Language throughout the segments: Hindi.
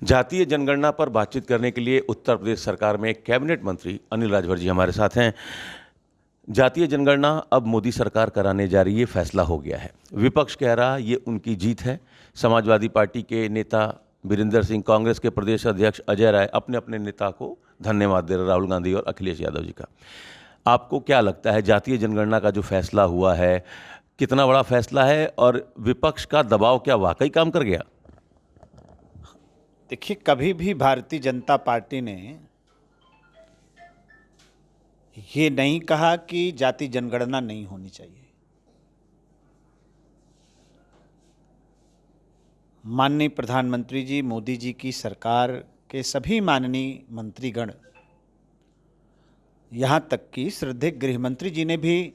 जातीय जनगणना पर बातचीत करने के लिए उत्तर प्रदेश सरकार में कैबिनेट मंत्री अनिल राजभर जी हमारे साथ हैं। जातीय जनगणना अब मोदी सरकार कराने जा रही है, फैसला हो गया है। विपक्ष कह रहा ये उनकी जीत है। समाजवादी पार्टी के नेता वीरेंद्र सिंह, कांग्रेस के प्रदेश अध्यक्ष अजय राय अपने अपने नेता को धन्यवाद दे रहे, राहुल गांधी और अखिलेश यादव जी का। आपको क्या लगता है जातीय जनगणना का जो फैसला हुआ है कितना बड़ा फैसला है और विपक्ष का दबाव क्या वाकई काम कर गया? देखिए, कभी भी भारतीय जनता पार्टी ने ये नहीं कहा कि जाति जनगणना नहीं होनी चाहिए। माननीय प्रधानमंत्री जी, मोदी जी की सरकार के सभी माननीय मंत्रीगण, यहाँ तक कि श्रद्धेय गृह मंत्री जी ने भी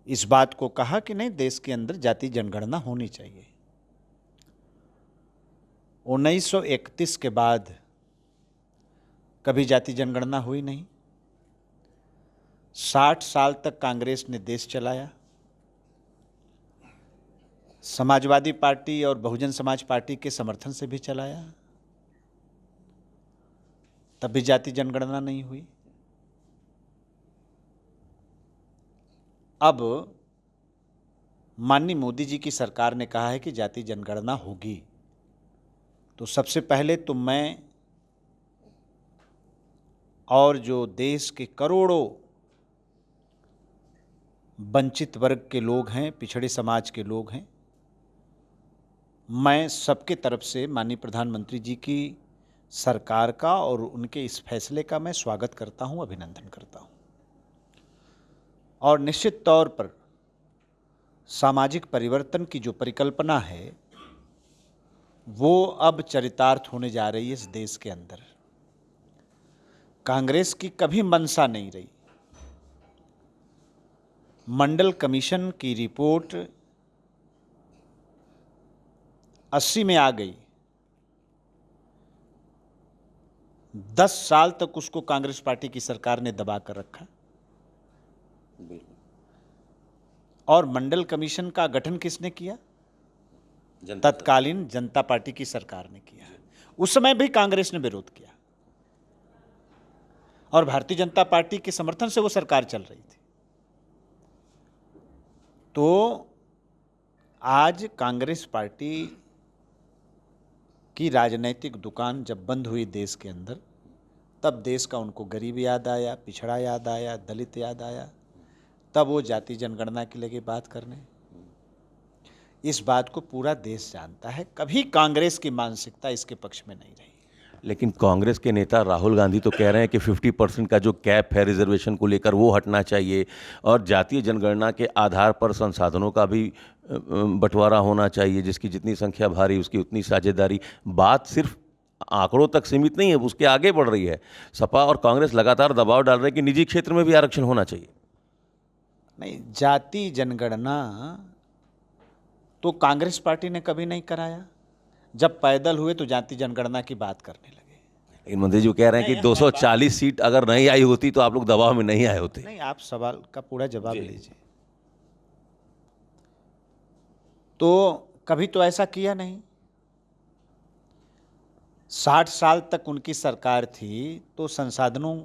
इस बात को कहा कि नहीं, देश के अंदर जाति जनगणना होनी चाहिए। 1931 के बाद कभी जाति जनगणना हुई नहीं। 60 साल तक कांग्रेस ने देश चलाया। समाजवादी पार्टी और बहुजन समाज पार्टी के समर्थन से भी चलाया, तब भी जाति जनगणना नहीं हुई। अब माननीय मोदी जी की सरकार ने कहा है कि जाति जनगणना होगी, तो सबसे पहले तो मैं और जो देश के करोड़ों वंचित वर्ग के लोग हैं, पिछड़े समाज के लोग हैं, मैं सबके तरफ से माननीय प्रधानमंत्री जी की सरकार का और उनके इस फैसले का मैं स्वागत करता हूं, अभिनंदन करता हूं। और निश्चित तौर पर सामाजिक परिवर्तन की जो परिकल्पना है वो अब चरितार्थ होने जा रही है इस देश के अंदर। कांग्रेस की कभी मंशा नहीं रही। मंडल कमीशन की रिपोर्ट 80 में आ गई। 10 साल तक उसको कांग्रेस पार्टी की सरकार ने दबा कर रखा। और मंडल कमीशन का गठन किसने किया? तत्कालीन जनता पार्टी की सरकार ने किया। उस समय भी कांग्रेस ने विरोध किया और भारतीय जनता पार्टी के समर्थन से वो सरकार चल रही थी। तो आज कांग्रेस पार्टी की राजनीतिक दुकान जब बंद हुई देश के अंदर, तब देश का उनको गरीब याद आया, पिछड़ा याद आया, दलित याद आया, तब वो जाति जनगणना की लगे बात करने। इस बात को पूरा देश जानता है। कभी कांग्रेस की मानसिकता इसके पक्ष में नहीं रही। लेकिन कांग्रेस के नेता राहुल गांधी तो कह रहे हैं कि 50% का जो कैप है रिजर्वेशन को लेकर वो हटना चाहिए और जातीय जनगणना के आधार पर संसाधनों का भी बंटवारा होना चाहिए, जिसकी जितनी संख्या भारी उसकी उतनी साझेदारी। बात सिर्फ आंकड़ों तक सीमित नहीं है, उसके आगे बढ़ रही है। सपा और कांग्रेस लगातार दबाव डाल रहे हैं कि निजी क्षेत्र में भी आरक्षण होना चाहिए। नहीं, जाति जनगणना तो कांग्रेस पार्टी ने कभी नहीं कराया। जब पैदल हुए तो जाति जनगणना की बात करने लगे। लेकिन मंत्री जी कह रहे हैं कि 240 सीट अगर नहीं आई होती तो आप लोग दबाव में नहीं आए होते। नहीं, आप सवाल का पूरा जवाब लीजिए। तो कभी तो ऐसा किया नहीं। 60 साल तक उनकी सरकार थी तो संसाधनों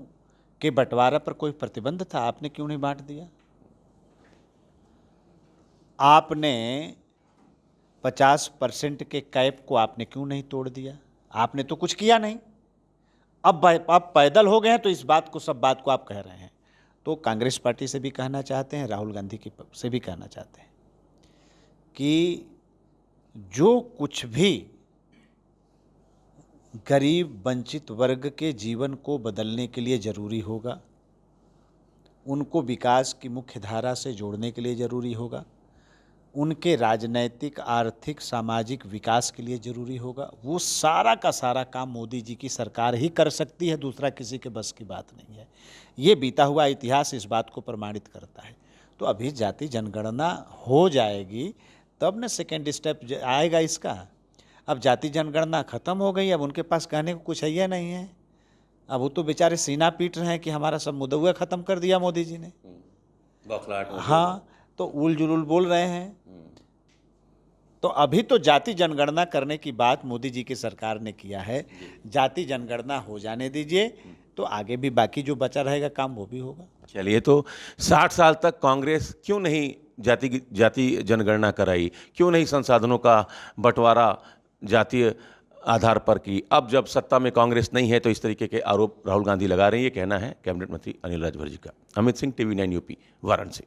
के बंटवारा पर कोई प्रतिबंध था? आपने क्यों नहीं बांट दिया? आपने 50% के कैप को आपने क्यों नहीं तोड़ दिया? आपने तो कुछ किया नहीं। अब पैदल हो गए हैं तो इस बात को, सब बात को आप कह रहे हैं। तो कांग्रेस पार्टी से भी कहना चाहते हैं, राहुल गांधी की से भी कहना चाहते हैं कि जो कुछ भी गरीब वंचित वर्ग के जीवन को बदलने के लिए ज़रूरी होगा, उनको विकास की मुख्य धारा से जोड़ने के लिए ज़रूरी होगा, उनके राजनैतिक, आर्थिक, सामाजिक विकास के लिए ज़रूरी होगा, वो सारा का सारा काम मोदी जी की सरकार ही कर सकती है। दूसरा किसी के बस की बात नहीं है। ये बीता हुआ इतिहास इस बात को प्रमाणित करता है। तो अभी जाति जनगणना हो जाएगी तब न सेकेंड स्टेप आएगा इसका। अब जाति जनगणना ख़त्म हो गई, अब उनके पास कहने को कुछ है नहीं है। अब वो तो बेचारे सीना पीट रहे हैं कि हमारा सब मुद्दा ख़त्म कर दिया मोदी जी ने। हाँ, तो उल जुलूल बोल रहे हैं। तो अभी तो जाति जनगणना करने की बात मोदी जी की सरकार ने किया है, जाति जनगणना हो जाने दीजिए, तो आगे भी बाकी जो बचा रहेगा काम वो भी होगा। चलिए, तो 60 साल तक कांग्रेस क्यों नहीं जाति जनगणना कराई, क्यों नहीं संसाधनों का बंटवारा जातीय आधार पर की? अब जब सत्ता में कांग्रेस नहीं है तो इस तरीके के आरोप राहुल गांधी लगा रहे हैं, ये कहना है कैबिनेट मंत्री अनिल राजभर जी का। Amit Singh, TV9 UP, Varanasi.